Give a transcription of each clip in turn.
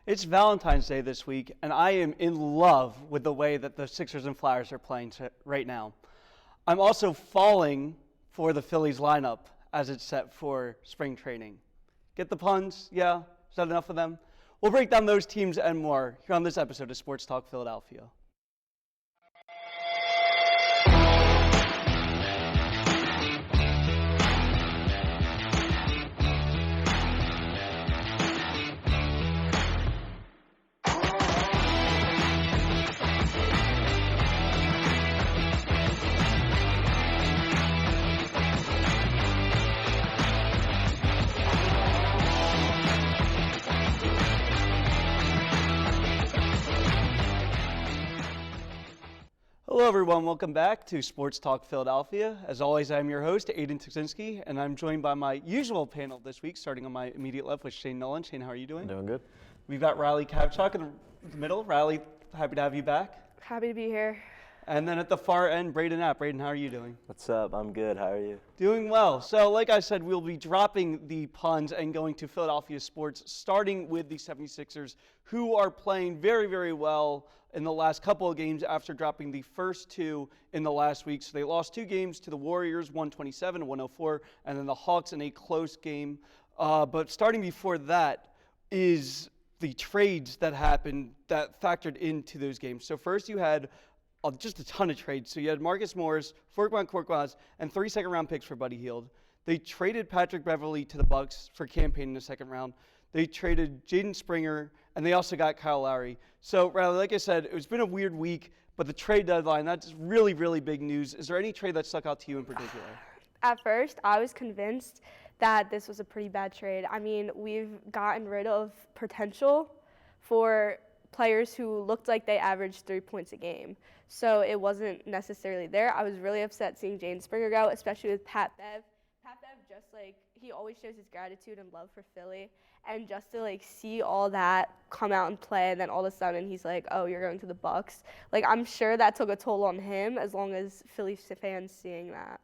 It's Valentine's Day this week, and I am in love with the way that the Sixers and Flyers are playing right now. I'm also falling for the Phillies lineup as it's set for spring training. Get the puns? Yeah? Is that enough of them? We'll break down those teams and more here on this episode of Sports Talk Philadelphia. Hello everyone, welcome back to Sports Talk Philadelphia. As always, I'm your host, Aidan, and I'm joined by my usual panel this week, starting on my immediate left with Shane Nolan. Shane, how are you doing? Doing good. We've got Riley Kavchuk in the middle. Riley, happy to have you back. Happy to be here. And then at the far end, Braden App. Braden, how are you doing? What's up? I'm good. How are you? Doing well. So like I said, we'll be dropping the puns and going to Philadelphia sports, starting with the 76ers, who are playing very, very well in the last couple of games after dropping the first two in the last week. So they lost two games to the Warriors, 127-104, and then the Hawks in a close game. But starting before that is the trades that happened that factored into those games. So first you had just a ton of trades. So you had Marcus Morris, Furkan Korkmaz, and 3 second-round picks for Buddy Hield. They traded Patrick Beverley to the Bucks for campaign in the second round. They traded Jaden Springer, and they also got Kyle Lowry. So, Riley, like I said, it's been a weird week, but the trade deadline, that's really, really big news. Is there any trade that stuck out to you in particular? At first, I was convinced that this was a pretty bad trade. I mean, we've gotten rid of potential for players who looked like they averaged 3 points a game. So it wasn't necessarily there. I was really upset seeing Jaden Springer go, especially with Pat Bev. Pat Bev, just like, he always shows his gratitude and love for Philly. And just to, like, see all that come out and play, and then all of a sudden he's like, oh, you're going to the Bucks. Like, I'm sure that took a toll on him as long as Philly fans seeing that.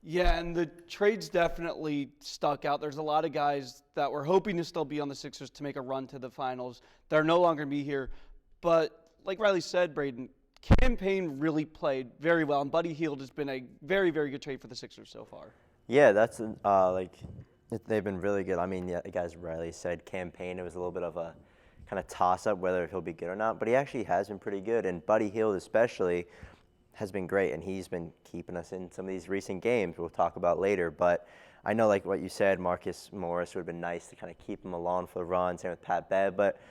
Yeah, and the trades definitely stuck out. There's a lot of guys that were hoping to still be on the Sixers to make a run to the finals. They're no longer going to be here. But like Riley said, Braden, campaign really played very well, and Buddy Hield has been a very, very good trade for the Sixers so far. Yeah, that's they've been really good. I mean, yeah, as Riley said, campaign, it was a little bit of a kind of toss-up whether he'll be good or not, but he actually has been pretty good, and Buddy Hield especially has been great, and he's been keeping us in some of these recent games we'll talk about later. But I know, like what you said, Marcus Morris would have been nice to kind of keep him along for the run, same with Pat Bev, but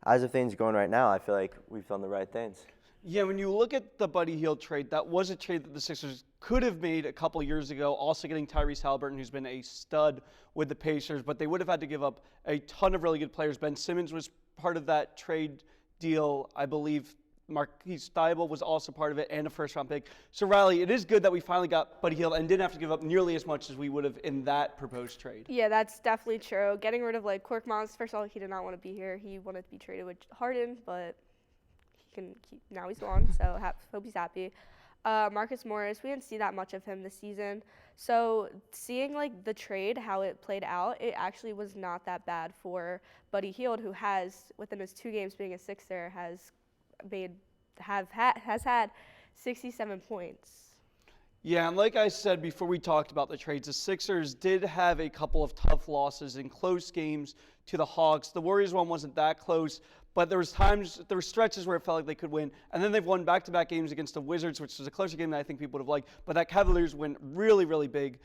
as of things going right now, I feel like we've done the right things. Yeah, when you look at the Buddy Hield trade, that was a trade that the Sixers could have made a couple years ago, also getting Tyrese Halliburton, who's been a stud with the Pacers, but they would have had to give up a ton of really good players. Ben Simmons was part of that trade deal. I believe Marquise Thibault was also part of it, and a first-round pick. So, Riley, it is good that we finally got Buddy Hield and didn't have to give up nearly as much as we would have in that proposed trade. Yeah, that's definitely true. Getting rid of, like, Korkmaz, first of all, he did not want to be here. He wanted to be traded with Harden, but now he's gone, so hope he's happy. Marcus Morris, we didn't see that much of him this season. So seeing like the trade, how it played out, it actually was not that bad for Buddy Hield, who has, within his 2 games being a Sixer, has had 67 points. Yeah, and like I said before we talked about the trades, the Sixers did have a couple of tough losses in close games to the Hawks. The Warriors one wasn't that close, but there were stretches where it felt like they could win. And then they've won back-to-back games against the Wizards, which was a closer game than I think people would have liked. But that Cavaliers win really, really big.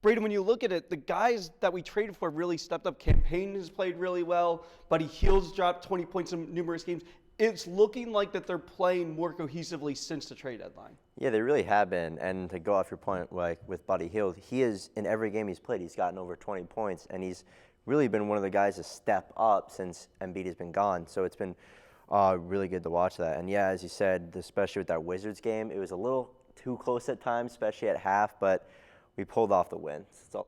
Braden, when you look at it, the guys that we traded for really stepped up. Campaign has played really well. Buddy Hield's dropped 20 points in numerous games. It's looking like that they're playing more cohesively since the trade deadline. Yeah, they really have been. And to go off your point, like with Buddy Hield, he is, in every game he's played, he's gotten over 20 points, and he's really been one of the guys to step up since Embiid has been gone. So it's been really good to watch that. And yeah, as you said, especially with that Wizards game, it was a little too close at times, especially at half, but we pulled off the win. That's all.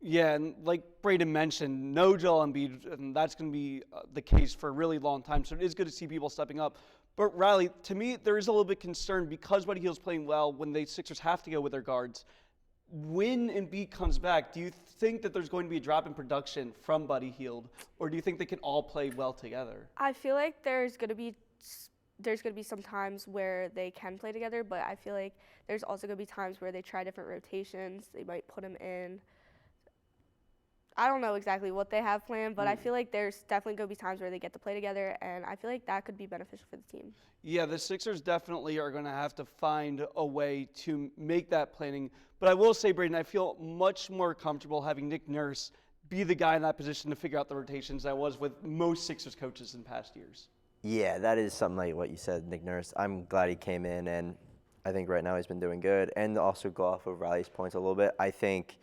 Yeah, and like Braden mentioned, no Joel Embiid, and that's going to be the case for a really long time. So it is good to see people stepping up. But Riley, to me, there is a little bit concerned because Buddy Hield's playing well when the Sixers have to go with their guards. when Embiid comes back, do you think that there's going to be a drop in production from Buddy Hield, or do you think they can all play well together? I feel like there's gonna be some times where they can play together, but I feel like there's also gonna be times where they try different rotations. They might put him in. I don't know exactly what they have planned, but I feel like there's definitely going to be times where they get to play together, and I feel like that could be beneficial for the team. Yeah, the Sixers definitely are going to have to find a way to make that planning. But I will say, Braden, I feel much more comfortable having Nick Nurse be the guy in that position to figure out the rotations than I was with most Sixers coaches in past years. Yeah, that is something like what you said, Nick Nurse. I'm glad he came in, and I think right now he's been doing good. And also go off of Riley's points a little bit, I think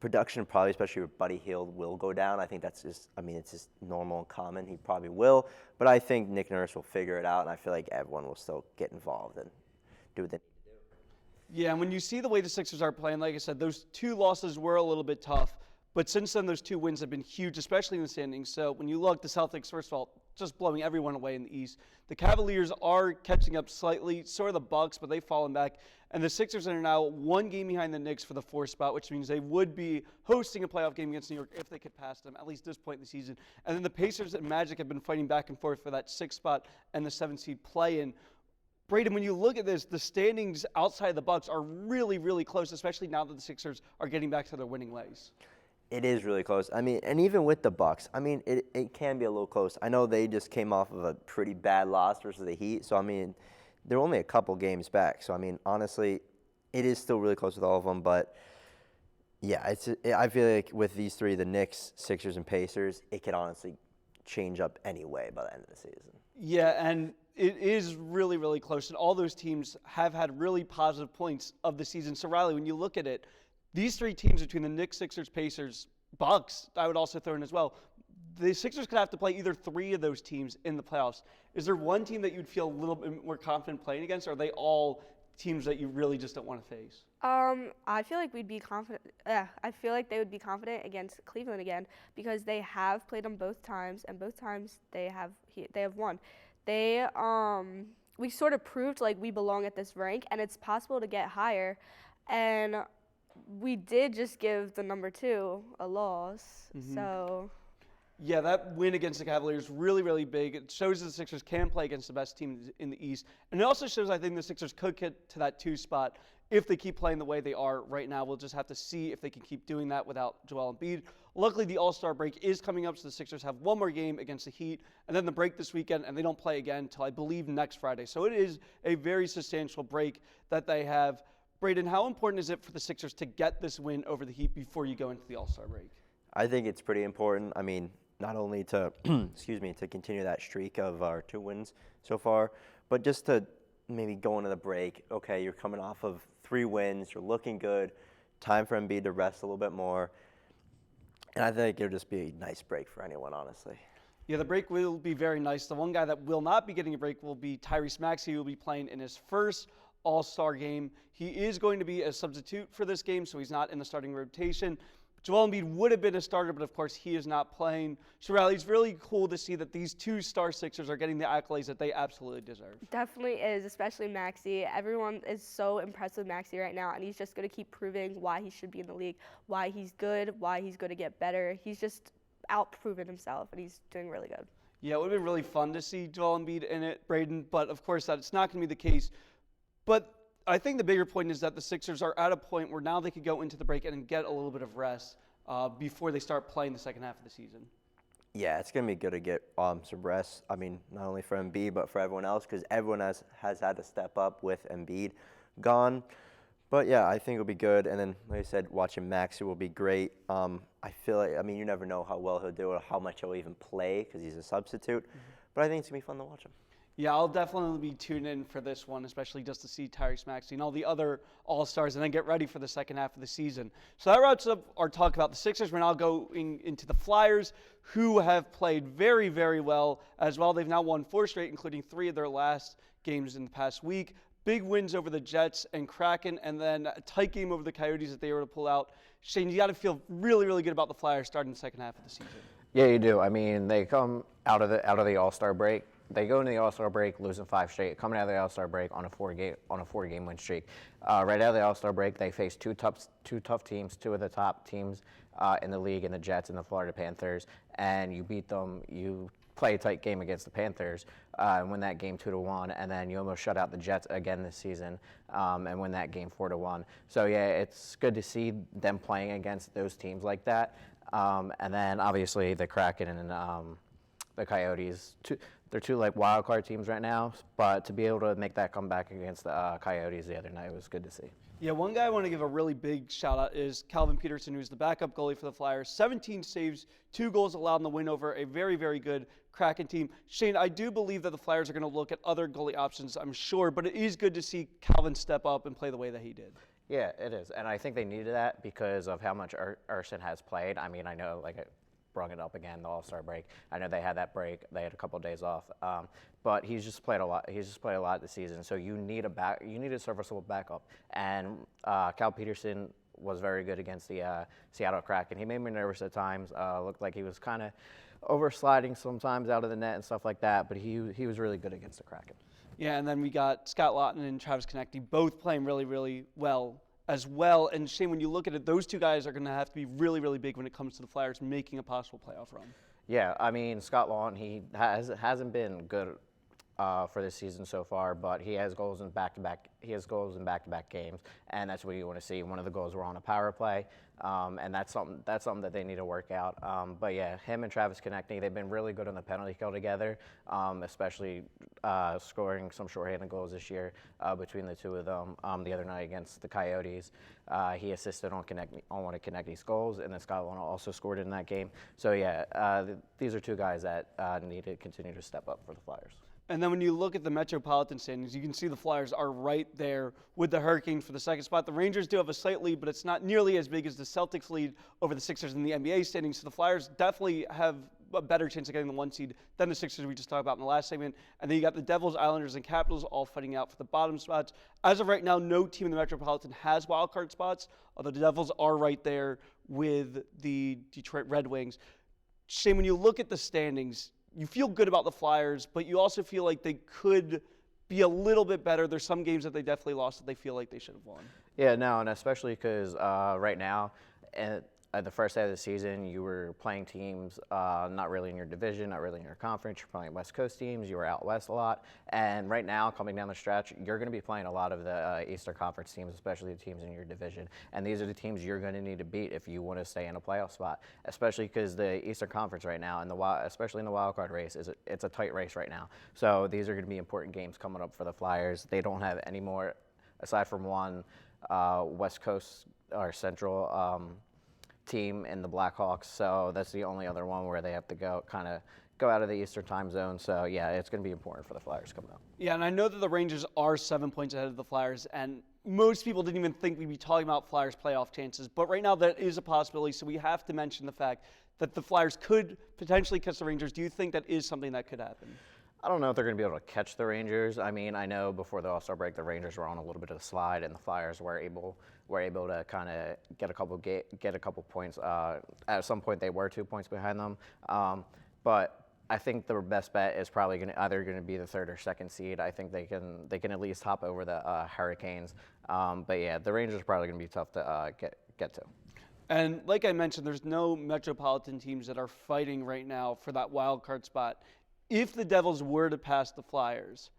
production probably, especially with Buddy Hield, will go down. I think that's just, it's just normal and common. He probably will. But I think Nick Nurse will figure it out, and I feel like everyone will still get involved and do what they need to do. Yeah, and when you see the way the Sixers are playing, like I said, those 2 losses were a little bit tough. But since then, those 2 wins have been huge, especially in the standings. So when you look, the Celtics, first of all, just blowing everyone away in the East. The Cavaliers are catching up slightly, so are the Bucks, but they've fallen back. And the Sixers are now 1 game behind the Knicks for the 4th spot, which means they would be hosting a playoff game against New York if they could pass them, at least this point in the season. And then the Pacers and Magic have been fighting back and forth for that 6th spot and the 7th seed play-in. Braden, when you look at this, the standings outside the Bucks are really, really close, especially now that the Sixers are getting back to their winning ways. It is really close. And even with the Bucks, it can be a little close. I know they just came off of a pretty bad loss versus the Heat, so they're only a couple games back. So honestly, it is still really close with all of them. But yeah, I feel like with these 3, the Knicks, Sixers, and Pacers, it could honestly change up anyway by the end of the season. Yeah, and it is really, really close. And all those teams have had really positive points of the season. So Riley, when you look at it, these 3 teams between the Knicks, Sixers, Pacers, Bucks, I would also throw in as well. The Sixers could have to play either 3 of those teams in the playoffs. Is there one team that you'd feel a little bit more confident playing against, or are they all teams that you really just don't want to face? I feel like we'd be confident. I feel like they would be confident against Cleveland again because they have played them both times, and both times they have won. We sort of proved like we belong at this rank, and it's possible to get higher. And we did just give the number 2 a loss, so. Yeah, that win against the Cavaliers really, really big. It shows that the Sixers can play against the best teams in the East. And it also shows, I think, the Sixers could get to that 2 spot if they keep playing the way they are right now. We'll just have to see if they can keep doing that without Joel Embiid. Luckily, the All-Star break is coming up, so the Sixers have 1 more game against the Heat, and then the break this weekend, and they don't play again until, I believe, next Friday. So it is a very substantial break that they have. Braden, how important is it for the Sixers to get this win over the Heat before you go into the All-Star break? I think it's pretty important. Not only to to continue that streak of our 2 wins so far, but just to maybe go into the break. Okay, you're coming off of 3 wins, you're looking good. Time for Embiid to rest a little bit more, and I think it'll just be a nice break for anyone, honestly. Yeah, the break will be very nice. The one guy that will not be getting a break will be Tyrese Maxey, who will be playing in his first All-Star game. He is going to be a substitute for this game, so he's not in the starting rotation. Joel Embiid would have been a starter, but of course he is not playing. So Riley, it's really cool to see that these 2 star Sixers are getting the accolades that they absolutely deserve. Definitely is, especially Maxey. Everyone is so impressed with Maxey right now, and he's just going to keep proving why he should be in the league, why he's good, why he's going to get better. He's just outproven himself, and he's doing really good. Yeah, it would have been really fun to see Joel Embiid in it, Braden, but of course that's not going to be the case. But I think the bigger point is that the Sixers are at a point where now they could go into the break and get a little bit of rest before they start playing the second half of the season. Yeah, it's going to be good to get some rest. Not only for Embiid, but for everyone else, because everyone has had to step up with Embiid gone. But yeah, I think it'll be good. And then, like I said, watching Maxey will be great. I feel like, you never know how well he'll do or how much he'll even play because he's a substitute. But I think it's going to be fun to watch him. Yeah, I'll definitely be tuned in for this one, especially just to see Tyrese Maxey and all the other All-Stars and then get ready for the second half of the season. So that wraps up our talk about the Sixers. We're now going into the Flyers, who have played very, very well as well. They've now won 4 straight, including 3 of their last games in the past week. Big wins over the Jets and Kraken, and then a tight game over the Coyotes that they were able to pull out. Shane, you got to feel really, really good about the Flyers starting the second half of the season. Yeah, you do. They come out of the All-Star break they go into the All-Star break losing 5 straight, coming out of the All-Star break on a 4-game win streak. Right out of the All-Star break, they faced two tough teams, two of the top teams in the league, in the Jets and the Florida Panthers, and you beat them. You play a tight game against the Panthers and win that game 2-1, and then you almost shut out the Jets again this season and win that game 4-1. So yeah, it's good to see them playing against those teams like that. And then obviously the Kraken and the Coyotes, they're two like wild card teams right now, but to be able to make that comeback against the Coyotes the other night was good to see. Yeah, one guy I want to give a really big shout out is Calvin Peterson, who's the backup goalie for the Flyers. 17 saves, 2 goals allowed in the win over a very, very good Kraken team. Shane, I do believe that the Flyers are going to look at other goalie options, I'm sure, but it is good to see Calvin step up and play the way that he did. Yeah, it is, and I think they needed that because of how much Urson has played. I mean, I know, like, I brought it up again, the All-Star break. I know they had that break; they had a couple of days off, but he's just played a lot. He's just played a lot this season. So you need a serviceable backup, and Cal Peterson was very good against the Seattle Kraken. He made me nervous at times. Looked like he was kind of oversliding sometimes out of the net and stuff like that, but he was really good against the Kraken. Yeah, and then we got Scott Laughton and Travis Konecny both playing really, really well as well. And Shane, when you look at it, those two guys are going to have to be really, really big when it comes to the Flyers making a possible playoff run. Yeah, I mean, Scott Laughton, he hasn't been good for this season so far, but he has goals in back-to-back. He has goals in back-to-back games, and that's what you want to see. One of the goals were on a power play, and that's something that they need to work out. But yeah, him and Travis Konecny, they've been really good on the penalty kill together, especially scoring some shorthanded goals this year between the two of them. The other night against the Coyotes, he assisted on one of Konechny's goals, and then Scott Laughton also scored in that game. So yeah, these are two guys that need to continue to step up for the Flyers. And then when you look at the Metropolitan standings, you can see the Flyers are right there with the Hurricanes for the second spot. The Rangers do have a slight lead, but it's not nearly as big as the Celtics lead over the Sixers in the NBA standings. So the Flyers definitely have a better chance of getting the 1 seed than the Sixers we just talked about in the last segment. And then you got the Devils, Islanders, and Capitals all fighting out for the bottom spots. As of right now, no team in the Metropolitan has wildcard spots, although the Devils are right there with the Detroit Red Wings. Shane, when you look at the standings, you feel good about the Flyers, but you also feel like they could be a little bit better. There's some games that they definitely lost that they feel like they should have won. Yeah, no, and especially because right now, at the first day of the season, you were playing teams not really in your division, not really in your conference. You're playing West Coast teams. You were out west a lot. And right now, coming down the stretch, you're going to be playing a lot of the Eastern Conference teams, especially the teams in your division. And these are the teams you're going to need to beat if you want to stay in a playoff spot, especially because the Eastern Conference right now, and especially in the wild card race, it's a tight race right now. So these are going to be important games coming up for the Flyers. They don't have any more, aside from one West Coast or Central team in the Blackhawks, so that's the only other one where they have to go out of the Eastern time zone. So yeah, it's going to be important for the Flyers coming up. Yeah, and I know that the Rangers are 7 points ahead of the Flyers, and most people didn't even think we'd be talking about Flyers playoff chances, but right now that is a possibility, so we have to mention the fact that the Flyers could potentially catch the Rangers. Do you think that is something that could happen? I don't know if they're going to be able to catch the Rangers. I mean, I know before the All-Star break, the Rangers were on a little bit of a slide, and the Flyers were able to kind of get a couple points. At some point, they were 2 points behind them. But I think the best bet is probably either going to be the third or second seed. I think they can at least hop over the Hurricanes. But yeah, the Rangers are probably going to be tough to get to. And like I mentioned, there's no Metropolitan teams that are fighting right now for that wild card spot. If the Devils were to pass the Flyers,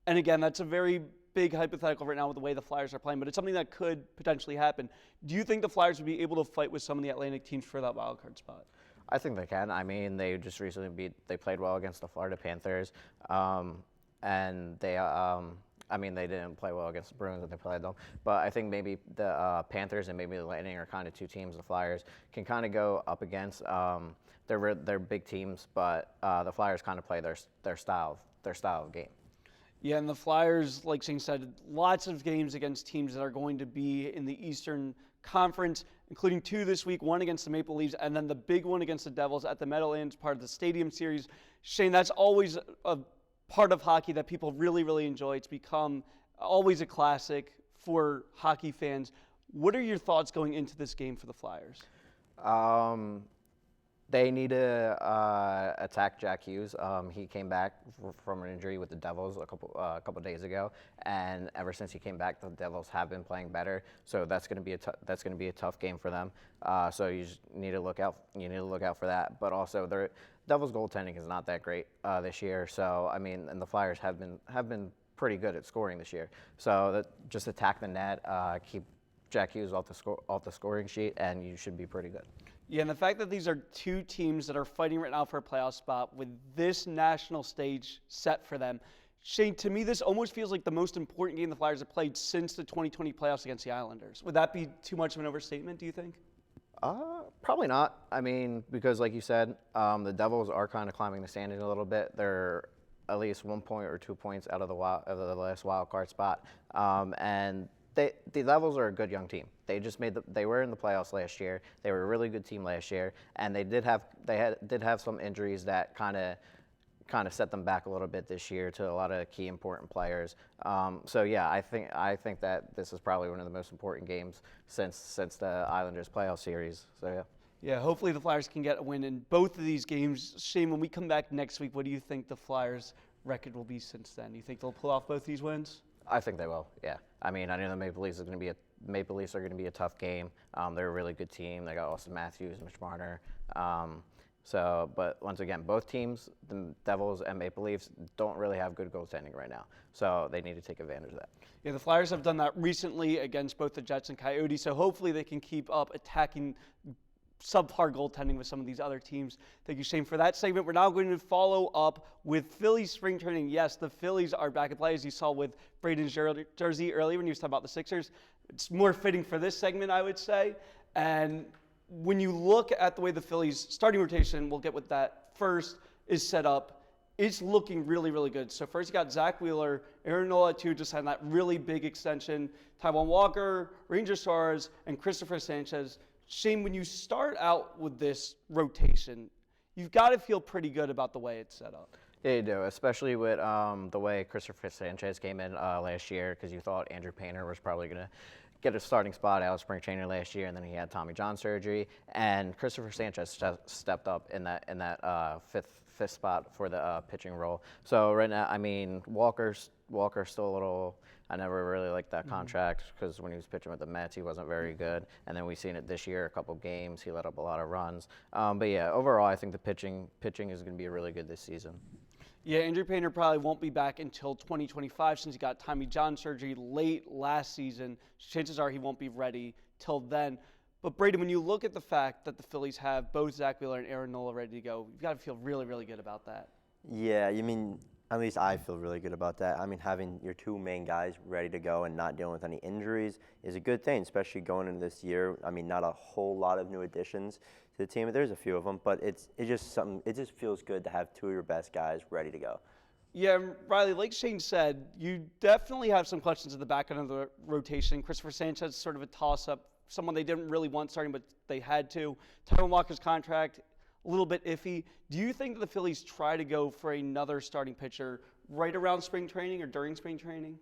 and again, that's a very big hypothetical right now with the way the Flyers are playing, but it's something that could potentially happen. Do you think the Flyers would be able to fight with some of the Atlantic teams for that wild card spot? I think they can. I mean, they just recently they played well against the Florida Panthers, and they didn't play well against the Bruins when they played them. But I think maybe the Panthers and maybe the Lightning are kind of two teams the Flyers can kind of go up against. They're big teams, but the Flyers kind of play their style of game. Yeah, and the Flyers, like Shane said, lots of games against teams that are going to be in the Eastern Conference, including 2 this week, one against the Maple Leafs, and then the big one against the Devils at the Meadowlands, part of the Stadium Series. Shane, that's always a part of hockey that people really, really enjoy. It's become always a classic for hockey fans. What are your thoughts going into this game for the Flyers? They need to attack Jack Hughes. He came back from an injury with the Devils a couple days ago, and ever since he came back, the Devils have been playing better. So that's going to be a tough game for them. So you just need to look out. You need to look out for that. But also, the Devils' goaltending is not that great this year. So I mean, and the Flyers have been pretty good at scoring this year. So just attack the net, keep Jack Hughes off the scoring sheet, and you should be pretty good. Yeah, and the fact that these are two teams that are fighting right now for a playoff spot with this national stage set for them, Shane, to me, this almost feels like the most important game the Flyers have played since the 2020 playoffs against the Islanders. Would that be too much of an overstatement, do you think? Probably not. I mean, because like you said, the Devils are kind of climbing the standings a little bit. They're at least 1 point or 2 points out of the last wild card spot, and the Devils are a good young team. They were in the playoffs last year. They were a really good team last year, and they did have some injuries that kind of set them back a little bit this year to a lot of key important players. So yeah, I think that this is probably one of the most important games since the Islanders playoff series. So yeah. Yeah, hopefully the Flyers can get a win in both of these games. Shane, when we come back next week, what do you think the Flyers' record will be since then? Do you think they'll pull off both these wins? I think they will. Yeah. I mean, I know the Maple Leafs are going to be a tough game. They're a really good team. They got Austin Matthews, Mitch Marner. But once again, both teams, the Devils and Maple Leafs, don't really have good goaltending right now. So they need to take advantage of that. Yeah, the Flyers have done that recently against both the Jets and Coyotes. So hopefully they can keep up attacking subpar goaltending with some of these other teams. Thank you, Shane, for that segment. We're now going to follow up with Phillies spring training. Yes, the Phillies are back at play, as you saw with Braden's jersey earlier when he was talking about the Sixers. It's more fitting for this segment, I would say. And when you look at the way the Phillies starting rotation, we'll get with that first, is set up, it's looking really, really good. So first you got Zach Wheeler, Aaron Nola too, just had that really big extension, Taijuan Walker, Ranger Suarez, and Christopher Sanchez. Shane, when you start out with this rotation, you've got to feel pretty good about the way it's set up. Yeah, you do, especially with the way Christopher Sanchez came in last year, because you thought Andrew Painter was probably going to get a starting spot out of spring training last year, and then he had Tommy John surgery, and Christopher Sanchez stepped up in that fifth spot for the pitching role. So right now, I mean, Walker's still a little. I never really liked that contract because when he was pitching with the Mets, he wasn't very good. And then we've seen it this year, a couple games. He let up a lot of runs. But yeah, overall, I think the pitching is going to be really good this season. Yeah, Andrew Painter probably won't be back until 2025 since he got Tommy John surgery late last season. Chances are he won't be ready till then. But Braden, when you look at the fact that the Phillies have both Zach Wheeler and Aaron Nola ready to go, you've got to feel really, really good about that. Yeah, you mean, at least I feel really good about that. I mean, having your two main guys ready to go and not dealing with any injuries is a good thing, especially going into this year. I mean, not a whole lot of new additions to the team. There's a few of them, but it just feels good to have two of your best guys ready to go. Yeah, Riley, like Shane said, you definitely have some questions at the back end of the rotation. Christopher Sanchez is sort of a toss-up, someone they didn't really want starting, but they had to. Taijuan Walker's contract, a little bit iffy. Do you think that the Phillies try to go for another starting pitcher right around spring training or during spring training?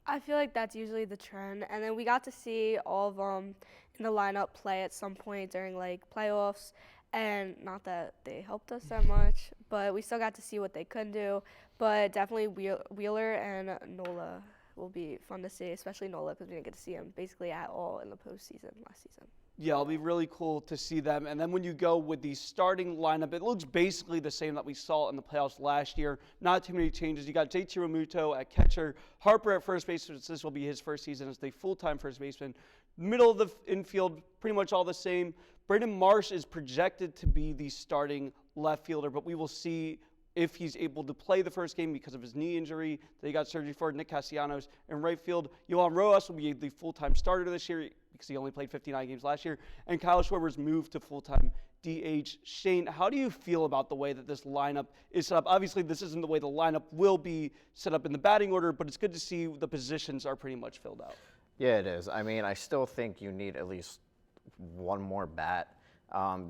I feel like that's usually the trend. And then we got to see all of them in the lineup play at some point during like playoffs. And not that they helped us that much, but we still got to see what they could do. But definitely Wheeler and Nola will be fun to see, especially Nola because we didn't get to see him basically at all in the postseason last season. Yeah, it'll be really cool to see them. And then when you go with the starting lineup, it looks basically the same that we saw in the playoffs last year. Not too many changes. You got JT Realmuto at catcher, Harper at first base, since this will be his first season as the full-time first baseman. Middle of the infield, pretty much all the same. Brandon Marsh is projected to be the starting left fielder, but we will see if he's able to play the first game because of his knee injury that he got surgery for. Nick Castellanos in right field. Yohan Rojas will be the full-time starter this year because he only played 59 games last year. And Kyle Schwarber's moved to full-time DH. Shane, how do you feel about the way that this lineup is set up? Obviously, this isn't the way the lineup will be set up in the batting order, but it's good to see the positions are pretty much filled out. Yeah, it is. I mean, I still think you need at least one more bat.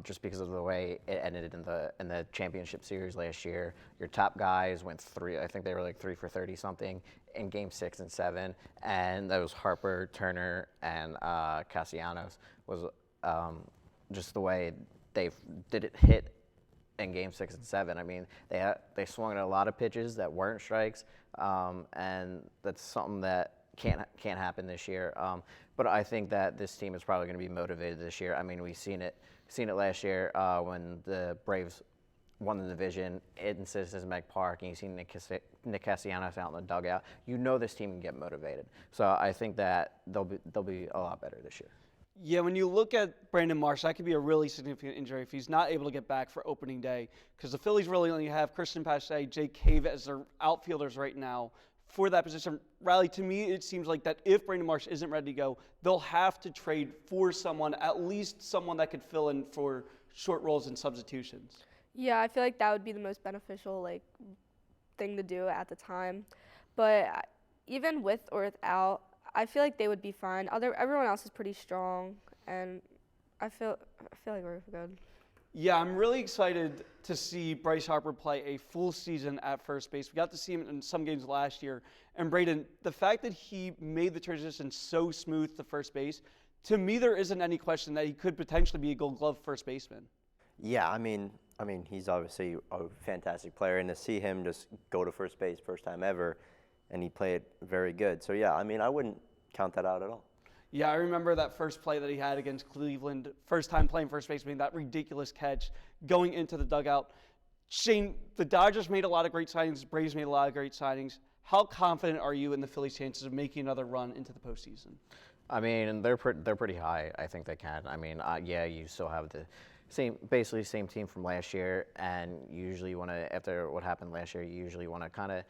Just because of the way it ended in the championship series last year. Your top guys went I think they were like 3 for 30 something in game 6 and 7, and that was Harper, Turner, and Castellanos. Was just the way they didn't hit in Game 6 and 7. I mean, they swung at a lot of pitches that weren't strikes, and that's something that can't happen this year. But I think that this team is probably going to be motivated this year. I mean, we've seen it last year when the Braves won the division in Citizens Bank Park, and you see Nick Castellanos out in the dugout. You know this team can get motivated. So I think that they'll be a lot better this year. Yeah, when you look at Brandon Marsh, that could be a really significant injury if he's not able to get back for opening day, because the Phillies really only have Christian Pache, Jake Cave as their outfielders right now for that position. Riley, to me, it seems like that if Brandon Marsh isn't ready to go, they'll have to trade for someone, at least someone that could fill in for short roles and substitutions. Yeah, I feel like that would be the most beneficial thing to do at the time. But even with or without, I feel like they would be fine. Everyone else is pretty strong, and I feel like we're good. Yeah, I'm really excited to see Bryce Harper play a full season at first base. We got to see him in some games last year. And Braden, the fact that he made the transition so smooth to first base, to me there isn't any question that he could potentially be a Gold Glove first baseman. Yeah, I mean, he's obviously a fantastic player, and to see him just go to first base first time ever, and he played very good. So yeah, I mean, I wouldn't count that out at all. Yeah, I remember that first play that he had against Cleveland, first time playing first base, that ridiculous catch going into the dugout. Shane, the Dodgers made a lot of great signings, Braves made a lot of great signings. How confident are you in the Phillies' chances of making another run into the postseason? I mean, they're pretty high. I think they can. I mean, yeah, you still have the basically same team from last year, and you usually want to, after what happened last year, you usually want to kind of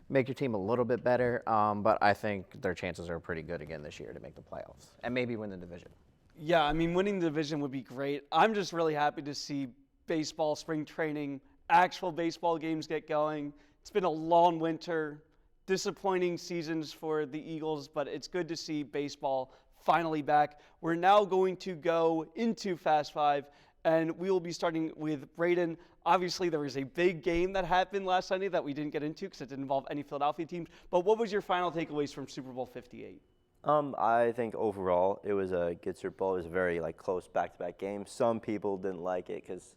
make your team a little bit better. But I think their chances are pretty good again this year to make the playoffs and maybe win the division. Yeah, I mean, winning the division would be great. I'm just really happy to see baseball, spring training, actual baseball games get going. It's been a long winter, disappointing seasons for the Eagles, but it's good to see baseball finally back. We're now going to go into Fast Five, and we will be starting with Braden. Obviously, there was a big game that happened last Sunday that we didn't get into because it didn't involve any Philadelphia teams. But what was your final takeaways from Super Bowl 58? I think overall it was a good Super Bowl. It was a very close back-to-back game. Some people didn't like it because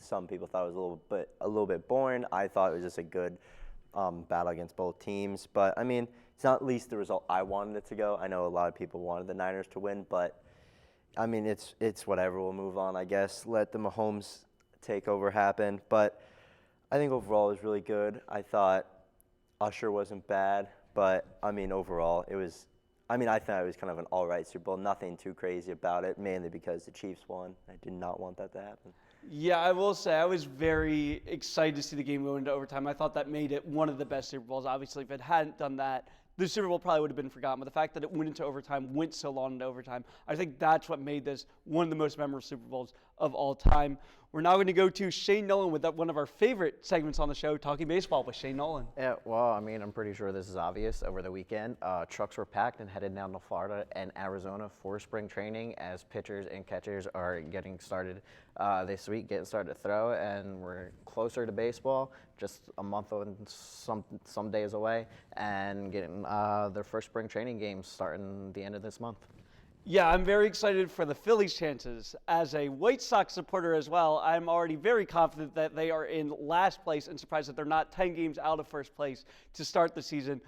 some people thought it was a little bit boring. I thought it was just a good battle against both teams. But I mean, it's not at least the result I wanted it to go. I know a lot of people wanted the Niners to win, but I mean, it's whatever. We'll move on, I guess. Let the Mahomes takeover happen. But I think overall it was really good. I thought Usher wasn't bad, but I mean, overall it was. I mean, I thought it was kind of an all-right Super Bowl. Nothing too crazy about it, mainly because the Chiefs won. I did not want that to happen. Yeah, I will say I was very excited to see the game go into overtime. I thought that made it one of the best Super Bowls. Obviously, if it hadn't done that, the Super Bowl probably would have been forgotten. But the fact that it went into overtime, went so long into overtime, I think that's what made this one of the most memorable Super Bowls of all time. We're now going to go to Shane Nolan with one of our favorite segments on the show, Talking Baseball with Shane Nolan. Yeah, well, I mean, I'm pretty sure this is obvious. Over the weekend, trucks were packed and headed down to Florida and Arizona for spring training as pitchers and catchers are getting started this week, getting started to throw, and we're closer to baseball, just a month and some days away, and getting their first spring training games starting the end of this month. Yeah, I'm very excited for the Phillies' chances. As a White Sox supporter as well, I'm already very confident that they are in last place and surprised that they're not 10 games out of first place to start the season.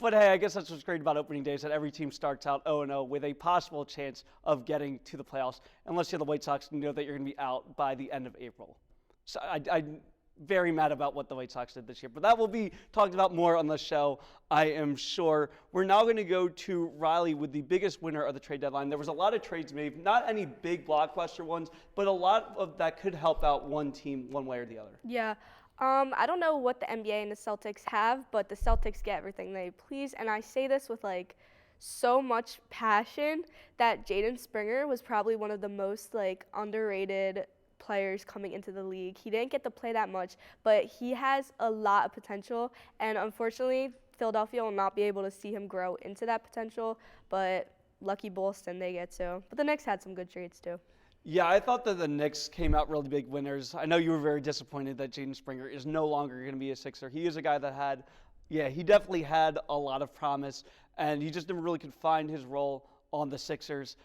But hey, I guess that's what's great about opening day is that every team starts out 0-0 with a possible chance of getting to the playoffs, unless you're the White Sox and you know that you're going to be out by the end of April. So I'm very mad about what the White Sox did this year, but that will be talked about more on the show, I am sure. We're now going to go to Riley with the biggest winner of the trade deadline. There was a lot of trades made, not any big blockbuster ones, but a lot of that could help out one team one way or the other. Yeah. I don't know what the NBA and the Celtics have, but the Celtics get everything they please, and I say this with so much passion that Jaden Springer was probably one of the most underrated players coming into the league. He didn't get to play that much, but he has a lot of potential, and unfortunately Philadelphia will not be able to see him grow into that potential, but lucky Boston, they get to. But the Knicks had some good trades too. Yeah, I thought that the Knicks came out really big winners. I know you were very disappointed that Jaden Springer is no longer going to be a Sixer. He is a guy that he definitely had a lot of promise, and he just never really could find his role on the Sixers.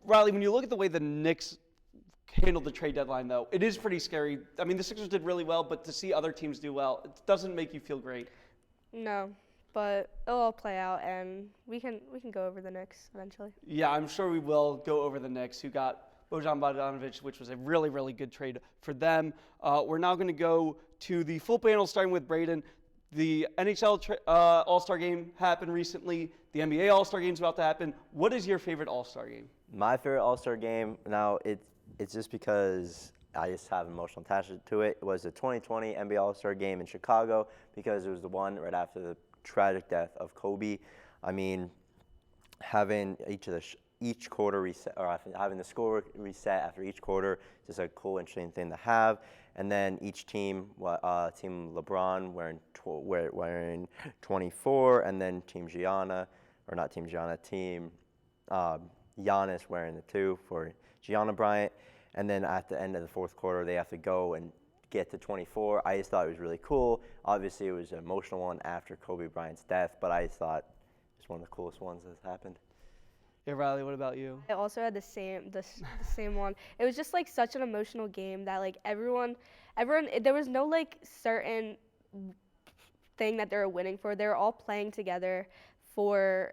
Riley, when you look at the way the Knicks handled the trade deadline, though. It is pretty scary. I mean, the Sixers did really well, but to see other teams do well, it doesn't make you feel great. No, but it'll all play out, and we can go over the Knicks eventually. Yeah, I'm sure we will go over the Knicks, who got Bojan Bogdanovic, which was a really, really good trade for them. We're now going to go to the full panel, starting with Braden. The NHL All-Star Game happened recently. The NBA All-Star Game is about to happen. What is your favorite All-Star Game? My favorite All-Star game, now it's just because I just have emotional attachment to it. It was the 2020 NBA All-Star Game in Chicago because it was the one right after the tragic death of Kobe. I mean, having each quarter reset, or having the score reset after each quarter, is just a cool, interesting thing to have. And then each team, Team LeBron wearing 24, and then Team Gianna, or not Team Gianna, Team Giannis wearing the 2 for Gianna Bryant. And then at the end of the fourth quarter, they have to go and get to 24. I just thought it was really cool. Obviously, it was an emotional one after Kobe Bryant's death, but I just thought it was one of the coolest ones that's happened. Yeah, Riley, what about you? I also had the same one. It was just like such an emotional game that like everyone, there was no like certain thing that they were winning for. They were all playing together for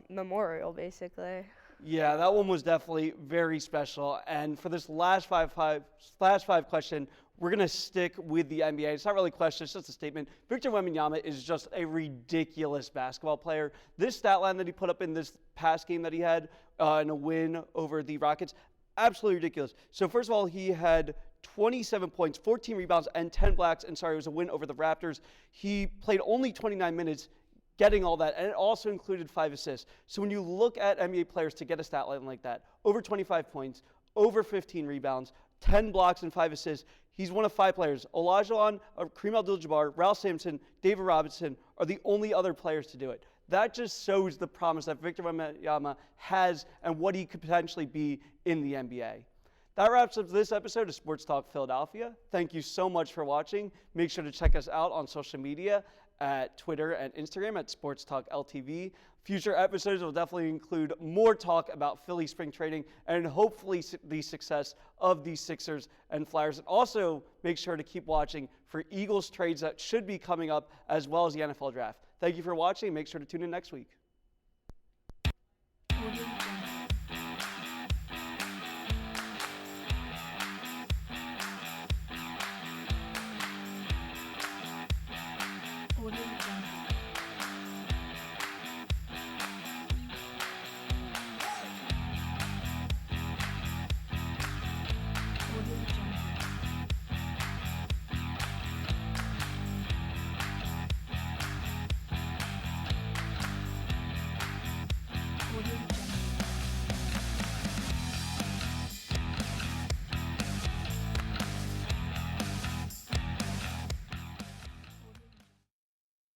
memorial, basically. Yeah, that one was definitely very special. And for this last five question, we're going to stick with the NBA. It's not really a question, it's just a statement. Victor Wembanyama is just a ridiculous basketball player. This stat line that he put up in this past game that he had in a win over the Rockets, absolutely ridiculous. So first of all, he had 27 points, 14 rebounds, and 10 blocks. And sorry, it was a win over the Raptors. He played only 29 minutes, getting all that, and it also included 5 assists. So when you look at NBA players to get a stat line like that, over 25 points, over 15 rebounds, 10 blocks and 5 assists, he's one of 5 players. Olajuwon, Kareem Abdul-Jabbar, Ralph Sampson, David Robinson are the only other players to do it. That just shows the promise that Victor Wembanyama has and what he could potentially be in the NBA. That wraps up this episode of Sports Talk Philadelphia. Thank you so much for watching. Make sure to check us out on social media at Twitter and Instagram at Sports Talk LTV. Future episodes will definitely include more talk about Philly spring trading and hopefully the success of the Sixers and Flyers. And also make sure to keep watching for Eagles trades that should be coming up, as well as the NFL draft. Thank you for watching. Make sure to tune in next week.